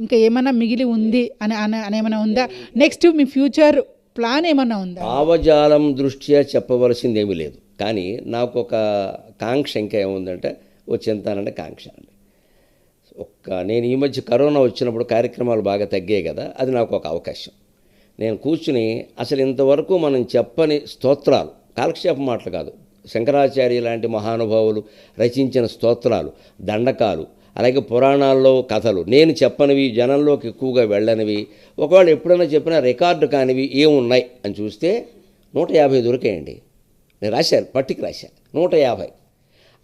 ఇంకా ఏమైనా మిగిలి ఉంది అని ఏమైనా ఉందా? నెక్స్ట్ మీ ఫ్యూచర్ ప్లాన్ ఏమన్నా ఉందా? భావజాలం దృష్ట్యా చెప్పవలసింది ఏమీ లేదు, కానీ నాకు ఒక కాంక్ష ఇంకా ఏముందంటే చింతానంటే కాంక్ష అండి. నేను ఈ మధ్య కరోనా వచ్చినప్పుడు కార్యక్రమాలు బాగా తగ్గాయి కదా, అది నాకు ఒక అవకాశం. నేను కూర్చుని అసలు ఇంతవరకు మనం చెప్పని స్తోత్రాలు, కాలక్షేప మాటలు కాదు, శంకరాచార్య లాంటి మహానుభావులు రచించిన స్తోత్రాలు, దండకాలు, అలాగే పురాణాల్లో కథలు, నేను చెప్పనివి, జనంలోకి ఎక్కువగా వెళ్ళనివి, ఒకవేళ ఎప్పుడైనా చెప్పినా రికార్డు కానివి ఏమున్నాయి అని చూస్తే 150 దొరికాయండి. నేను రాశాను, పట్టికి రాశాను 150.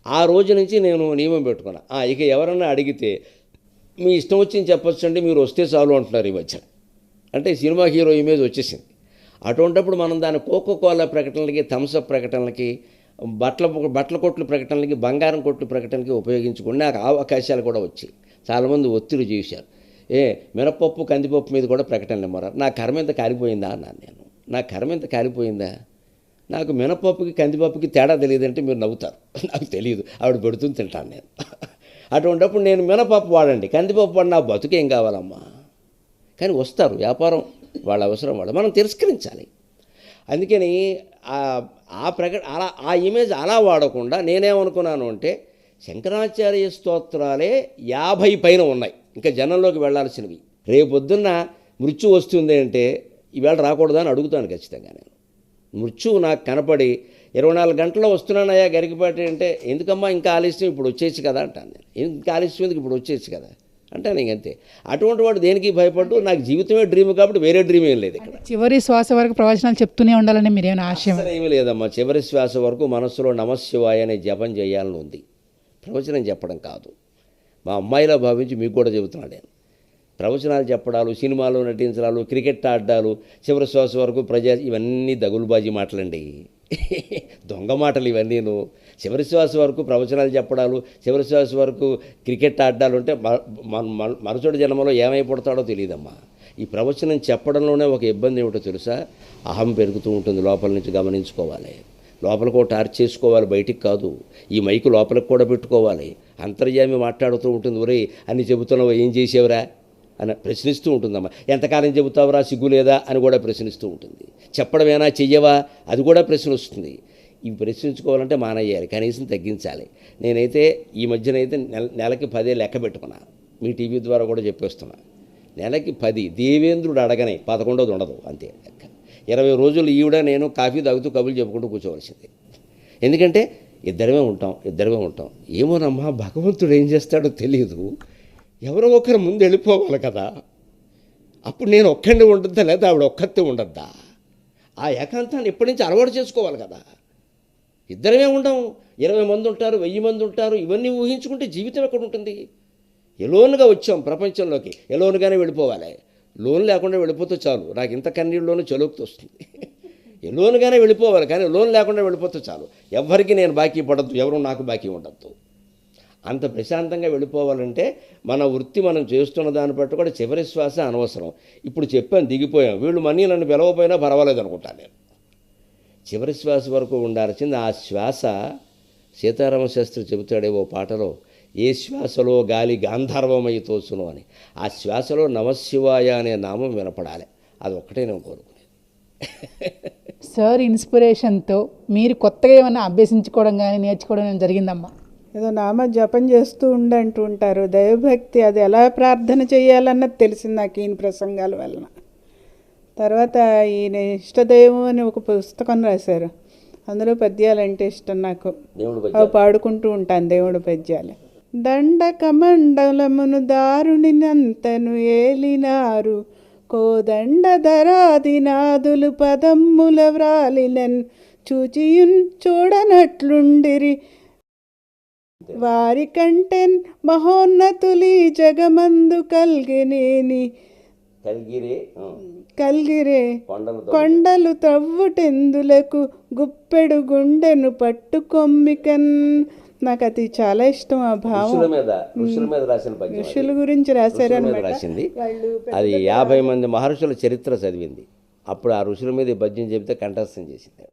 ఆ రోజు నుంచి నేను నియమం పెట్టుకున్నా, ఇక ఎవరన్నా అడిగితే మీ ఇష్టం వచ్చింది చెప్పొచ్చు అండి, మీరు వస్తే చాలు అంటున్నారు ఈ మధ్య. అంటే సినిమా హీరో ఇమేజ్ వచ్చేసింది. అటువంటిప్పుడు మనం దాని కోకోకోలా ప్రకటనలకి, థమ్సప్ ప్రకటనలకి, బట్టల కొట్లు ప్రకటనలకి, బంగారం కొట్లు ప్రకటనలకి ఉపయోగించుకుని నాకు అవకాశాలు కూడా వచ్చాయి. చాలామంది ఒత్తిడి చేశారు, మినపప్పు కందిపప్పు మీద కూడా ప్రకటనలు ఇవ్వరు. నా కర్మ ఎంత కాలిపోయిందా అన్నాను నేను. నా కర్మ ఎంత కాలిపోయిందా? నాకు మినపప్పుకి కందిపప్పుకి తేడా తెలియదంటే మీరు నవ్వుతారు, నాకు తెలియదు, ఆవిడ పెడుతుంది తింటాను నేను. అటువంటిప్పుడు నేను మినపప్పు వాడండి, కందిపప్పు వాడి నా బతుకేం కావాలమ్మా. కానీ వస్తారు, వ్యాపారం వాళ్ళ అవసరం వాళ్ళు, మనం తిరస్కరించాలి. అందుకని ఆ ఇమేజ్ అలా వాడకుండా నేనేమనుకున్నాను అంటే శంకరాచార్య స్తోత్రాలే 50 పైన ఉన్నాయి ఇంకా జనంలోకి వెళ్ళాల్సినవి. రేపొద్దున్న మృత్యు వస్తుంది అంటే ఈవేళ రాకూడదా అని అడుగుతాను ఖచ్చితంగా నేను. మృత్యువు నాకు కనపడి 24 గంటల్లో వస్తున్నానయ్యా గరికపాటి అంటే, ఎందుకమ్మా ఇంకా ఆలస్యం, ఇప్పుడు వచ్చేసి కదా అంటాను నేను. ఇంకా ఆలస్యం ఎందుకు, ఇప్పుడు వచ్చేసి కదా అంటాను ఇంకంతే. అటువంటి వాడు దేనికి భయపడ్డు, నాకు జీవితమే డ్రీమ్ కాబట్టి వేరే డ్రీమ్ ఏం లేదు ఇక్కడ. చివరి శ్వాస వరకు ప్రవచనాలు చెప్తూనే ఉండాలని మీరేమైనా ఆశయం? ఏమీ లేదమ్మా, చివరి శ్వాస వరకు మనస్సులో నమశివాయ అనే జపం చేయాలని ఉంది, ప్రవచనం చెప్పడం కాదు. మా అమ్మాయిలా భావించి మీకు కూడా చెబుతున్నాను నేను. ప్రవచనాలు చెప్పడాలు, సినిమాలో నటించడాలు, క్రికెట్ ఆడ్డాలు, చివరి శ్వాస వరకు ఇవన్నీ దగులుబాజీ మాటలండి, దొంగ మాటలు ఇవన్నీను. చివరి శ్వాస వరకు ప్రవచనాలు చెప్పడాలు, చివరి శ్వాస వరకు క్రికెట్ ఆడ్డాలు అంటే మరుసటి జన్మలో ఏమైపోతాడో తెలియదమ్మా. ఈ ప్రవచనం చెప్పడంలోనే ఒక ఇబ్బంది ఏమిటో తెలుసా? అహం పెరుగుతూ ఉంటుంది, లోపల నుంచి గమనించుకోవాలి. లోపలికి ఒక టార్చ్ చేసుకోవాలి, బయటికి కాదు. ఈ మైకు లోపలికి కూడా పెట్టుకోవాలి. అంతర్యామి మాట్లాడుతూ ఉంటుంది, ఒరే అన్ని చెబుతున్నావు ఏం చేసేవరా అని ప్రశ్నిస్తూ ఉంటుందమ్మా. ఎంతకాలం చెబుతావురా, సిగ్గు లేదా అని కూడా ప్రశ్నిస్తూ ఉంటుంది. చెప్పడమేనా, చెయ్యవా, అది కూడా ప్రశ్న వస్తుంది. ఇవి ప్రశ్నించుకోవాలంటే మానేయాలి, కనీసం తగ్గించాలి. నేనైతే ఈ మధ్యనైతే నెలకి 10 లెక్క పెట్టుకున్నా, మీ టీవీ ద్వారా కూడా చెప్పేస్తున్నా. నెలకి 10, దేవేంద్రుడు అడగనే 11వ ఉండదు, అంతే లెక్క. 20 రోజులు ఈవిడ నేను కాఫీ తాగుతూ కబుర్లు చెప్పుకుంటూ కూర్చోవలసింది. ఎందుకంటే ఇద్దరమే ఉంటాం. ఏమోనమ్మా, భగవంతుడు ఏం చేస్తాడో తెలియదు, ఎవరో ఒకరు ముందు వెళ్ళిపోవాలి కదా. అప్పుడు నేను ఒక్కడిని ఉండద్దా, లేదా ఆవిడ ఒక్కతే ఉండద్దా? ఆ ఏకాంతాన్ని ఎప్పటి నుంచి అలవాటు చేసుకోవాలి కదా. ఇద్దరమే ఉండం, 20 మంది ఉంటారు, 1000 మంది ఉంటారు. ఇవన్నీ ఊహించుకుంటే జీవితం ఎక్కడ ఉంటుంది? ఎలోన్గా వచ్చాం ప్రపంచంలోకి, ఎలోన్గానే వెళ్ళిపోవాలి. లోన్ లేకుండా వెళ్ళిపోతే చాలు, నాకు ఇంత కన్నీళ్ళలోనూ చలుకుతూ వస్తుంది. ఎలోన్గానే వెళ్ళిపోవాలి, కానీ లోన్ లేకుండా వెళ్ళిపోతే చాలు. ఎవరికి నేను బాకీ పడద్దు, ఎవరు నాకు బాకీ ఉండద్దు. అంత ప్రశాంతంగా వెళ్ళిపోవాలంటే మన వృత్తి మనం చేస్తున్న దాన్ని బట్టి కూడా చివరి శ్వాస అనవసరం. ఇప్పుడు చెప్పాను, దిగిపోయాం, వీళ్ళు మనీ నన్ను పిలవపోయినా పర్వాలేదు అనుకుంటాను నేను. చివరి శ్వాస వరకు ఉండాల్సింది ఆ శ్వాస. సీతారామ శాస్త్రి చెబుతాడే ఓ పాటలో, ఏ శ్వాసలో గాలి గాంధర్వమై తోచును అని. ఆ శ్వాసలో నమశివాయ అనే నామం వినపడాలి, అది ఒక్కటే నేను కోరుకునేది. సార్ ఇన్స్పిరేషన్తో మీరు కొత్తగా ఏమైనా అభ్యసించుకోవడం కానీ నేర్చుకోవడం జరిగిందమ్మా? ఏదో నామ జపం చేస్తూ ఉండంటూ ఉంటారు, దైవభక్తి, అది ఎలా ప్రార్థన చేయాలన్నది తెలిసింది నాకు ఈయన ప్రసంగాల వలన. తర్వాత ఈయన ఇష్టదైవం అని ఒక పుస్తకం రాశారు, అందులో పద్యాలు అంటే ఇష్టం నాకు, అవి పాడుకుంటూ ఉంటాను దేవుడి పద్యాలు. దండకమండలమును దారుణినంతను ఏలినారు, కోదండ ధరాదినాదులు పదమ్ముల వ్రాలినన్, చూచియున్ చూడనట్లుండిరి వారి కంటెన్ మహోన్నతులి జగమందు కల్గిరే కొండలు త్రవ్వుటెందులకు గుప్పెడు గుండెను పట్టుకొమ్మికన్. నాకు అది చాలా ఇష్టం ఆ భావం. ఋషుల గురించి రాశారనమాట. అది 50 మంది మహర్షుల చరిత్ర చదివింది. అప్పుడు ఆ ఋషుల మీద పద్యం చెబితే కంఠస్థం చేసింది.